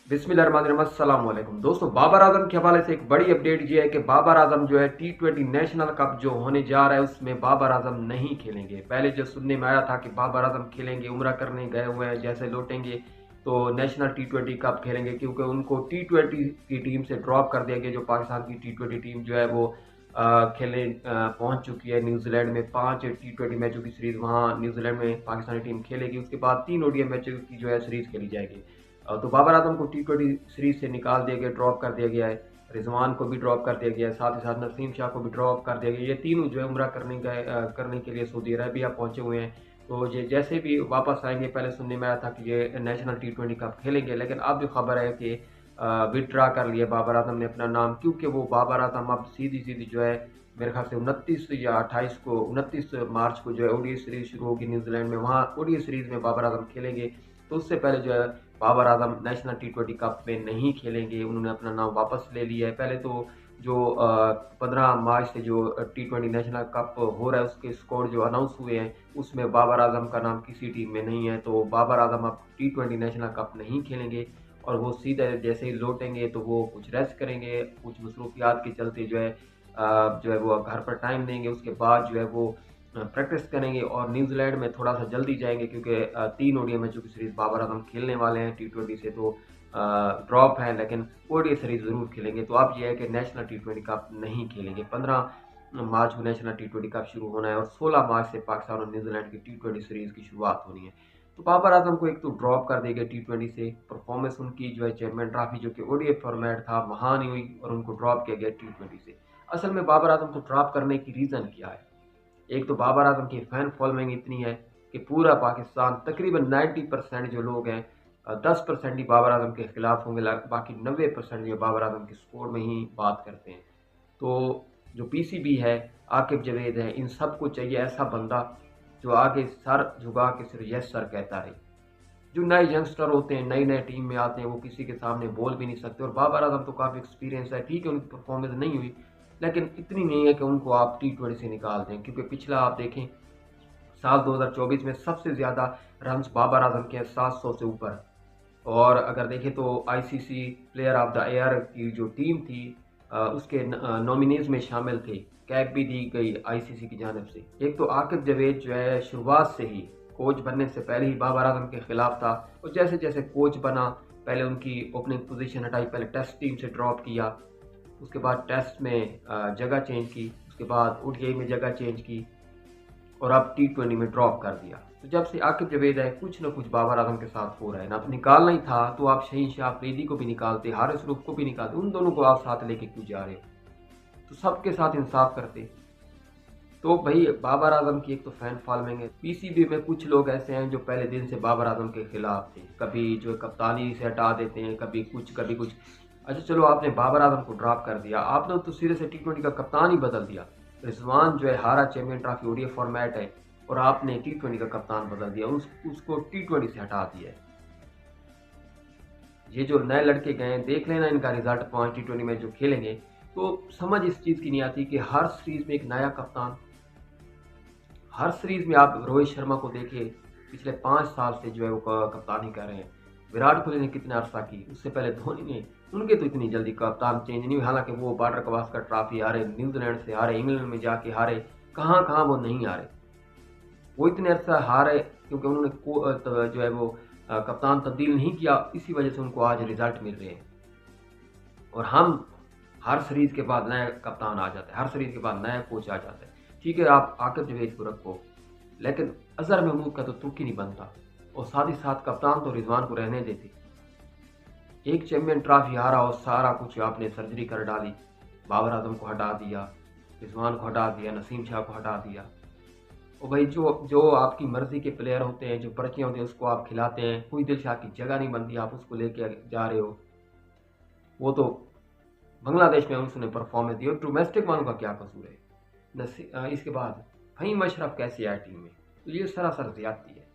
बिस्मिल्लाहिर्रहमानिर्रहीम, अस्सलाम वालेकुम दोस्तों। बाबर आजम के हवाले से एक बड़ी अपडेट ये है कि बाबर आजम जो है T20 नेशनल कप जो होने जा रहा है उसमें बाबर आजम नहीं खेलेंगे। पहले जो सुनने में आया था कि बाबर आजम खेलेंगे, उम्रा करने गए हुए हैं, जैसे लौटेंगे तो नेशनल T20 कप खेलेंगे, क्योंकि उनको T20 की टीम से ड्रॉप कर दिया गया। जो पाकिस्तान की T20 टीम जो है वो खेलने पहुंच चुकी है न्यूजीलैंड में। 5 T20 मैचों की सीरीज वहां न्यूजीलैंड में पाकिस्तानी टीम खेलेगी। उसके बाद 3 ODI मैचों की जो है सीरीज खेली जाएगी। तो बाबर आजम को T20 सीरीज से निकाल दिया गया, ड्रॉप कर दिया गया है। रिजवान को भी ड्रॉप कर दिया गया है, साथ ही साथ नसीम शाह को भी ड्रॉप कर दिया गया। ये तीनों जो है उम्रा करने के लिए सऊदी अरबिया पहुंचे हुए हैं। तो ये जैसे भी वापस आएंगे, पहले सुनने में आया था कि ये नेशनल T20 कप खेलेंगे, लेकिन अब जो खबर है कि विड्रा कर लिया बाबर आजम ने अपना नाम, क्योंकि वो बाबर आजम अब सीधी सीधी जो है मेरे ख्याल से 29 या 28 को 29 मार्च को जो है ODI सीरीज शुरू होगी न्यूजीलैंड में। वहाँ ODI सीरीज में बाबर आजम खेलेंगे। तो उससे पहले जो है Babar Azam national T20 cup में नहीं खेलेंगे। उन्होंने अपना नाम वापस ले लिया है। पहले तो जो 15 मार्च से जो T20 नेशनल कप हो रहा है उसके स्कोर जो अनाउंस हुए हैं उसमें बाबर आजम का नाम किसी टीम में नहीं है। तो बाबर आजम अब T20 नेशनल कप नहीं खेलेंगे और वो सीधे जैसे ही लौटेंगे तो वो कुछ रेस्ट करेंगे, कुछ मसरूफियात के चलते जो है वो घर पर टाइम देंगे। उसके बाद जो है वो प्रैक्टिस करेंगे और न्यूजीलैंड में थोड़ा सा जल्दी जाएंगे, क्योंकि 3 ODI मैचों की सीरीज बाबर आजम खेलने वाले हैं T20 से। तो ड्रॉप है, लेकिन ODI सीरीज जरूर खेलेंगे। तो अब यह है कि नेशनल T20 कप नहीं खेलेंगे। 15 मार्च को नेशनल T20 कप शुरू होना है और 16 मार्च से पाकिस्तान और न्यूजीलैंड की T20 सीरीज की शुरुआत होनी है। तो बाबर आजम को एक तो ड्रॉप कर देगा T20 से। परफॉर्मेंस उनकी जो है चैंपियन ट्रॉफी जो कि ODI फॉर्मेट था वहाँ नहीं हुई और उनको ड्रॉप किया गया T20 से। असल में बाबर आजम को ड्रॉप करने की रीज़न क्या है? एक तो बाबर आजम की फ़ैन फॉलोइंग इतनी है कि पूरा पाकिस्तान तकरीबन 90% जो लोग हैं, 10% ही बाबर आजम के ख़िलाफ़ होंगे, बाकी 90% जो बाबर आजम के स्कोर में ही बात करते हैं। तो जो PCB है, आकिब जवेद है, इन सबको चाहिए ऐसा बंदा जो आगे सर झुका के सिर्फ यस सर कहता रहे। जो नए यंगस्टर होते हैं, नई नए टीम में आते हैं, वो किसी के सामने बोल भी नहीं सकते। और बाबर आजम तो काफ़ी एक्सपीरियंस है, ठीक है उनकी परफॉर्मेंस नहीं हुई, लेकिन इतनी नहीं है कि उनको आप T20 से निकाल दें। क्योंकि पिछला आप देखें, साल 2024 में सबसे ज़्यादा रन्स बाबर आजम के 700 से ऊपर। और अगर देखें तो ICC player of the year की जो टीम थी उसके नॉमिनीज में शामिल थे। कैप भी दी गई ICC की जानिब से। एक तो आकिब जवेद जो है शुरुआत से ही कोच बनने से पहले ही बाबर आजम के खिलाफ था, और जैसे जैसे कोच बना पहले उनकी ओपनिंग पोजीशन हटाई, पहले टेस्ट टीम से ड्रॉप किया, उसके बाद टेस्ट में जगह चेंज की, उसके बाद ODI में जगह चेंज की और अब T20 में ड्रॉप कर दिया। तो जब से आकिब जवेद है कुछ ना कुछ बाबर आजम के साथ हो रहा है ना। अब निकालना ही था तो आप शहीन शाह अफरीदी को भी निकालते, हारिस रूफ को भी निकालते, उन दोनों को आप साथ लेके क्यों जा रहे हो? तो सबके साथ इंसाफ करते। तो भाई बाबर आजम की एक तो फैन फॉलोइंग है। PCB में कुछ लोग ऐसे हैं जो पहले दिन से बाबर आजम के खिलाफ थे, कभी जो कप्तानी से हटा देते हैं, कभी कुछ कभी कुछ। अच्छा चलो, आपने बाबर आजम को ड्रॉप कर दिया, आपने तो सीधे से T20 का कप्तान ही बदल दिया। रिजवान जो है हारा चैंपियन ट्रॉफी ODI फॉर्मेट है और आपने T20 का कप्तान बदल दिया, उसको T20 से हटा दिया है। ये जो नए लड़के गए हैं, देख लेना इनका रिजल्ट 5 T20 में जो खेलेंगे। तो समझ इस चीज़ की नहीं आती कि हर सीरीज में एक नया कप्तान। हर सीरीज में आप रोहित शर्मा को देखिए, पिछले 5 साल से जो है वो कप्तानी कर रहे हैं। विराट कोहली ने कितना अरसा की, उससे पहले धोनी ने। उनके तो इतनी जल्दी कप्तान चेंज नहीं हुए। हालांकि वो बॉर्डर गवास्कर ट्रॉफी हारे, न्यूजीलैंड से हारे, इंग्लैंड में जाके हारे, कहाँ कहाँ वो नहीं हारे। वो इतने अरसा हारे क्योंकि उन्होंने जो है वो कप्तान तब्दील नहीं किया, इसी वजह से उनको आज रिजल्ट मिल रहे हैं। और हम हर सीरीज के बाद नया कप्तान आ जाता है, हर सीरीज के बाद नया कोच आ जाता है। ठीक है, आप आकिब जवेद को रखो, लेकिन अजहर महमूद का तो तुर्क ही नहीं बनता। और साथ ही साथ कप्तान तो रिजवान को रहने देते। एक चैंपियन ट्रॉफी हारा और सारा कुछ आपने सर्जरी कर डाली। बाबर आजम को हटा दिया, रिजवान को हटा दिया, नसीम शाह को हटा दिया। और भाई जो जो आपकी मर्जी के प्लेयर होते हैं, जो पर्चियाँ होती हैं, उसको आप खिलाते हैं। कोई दिल शाह की जगह नहीं बनती, आप उसको लेके जा रहे हो। वो तो बांग्लादेश में उसने परफॉर्मेंस दी और डोमेस्टिक वालों का क्या कसूर है? इसके बाद फहीम अशरफ कैसे आया टीम में? तो ये सरासर ज्यादती है।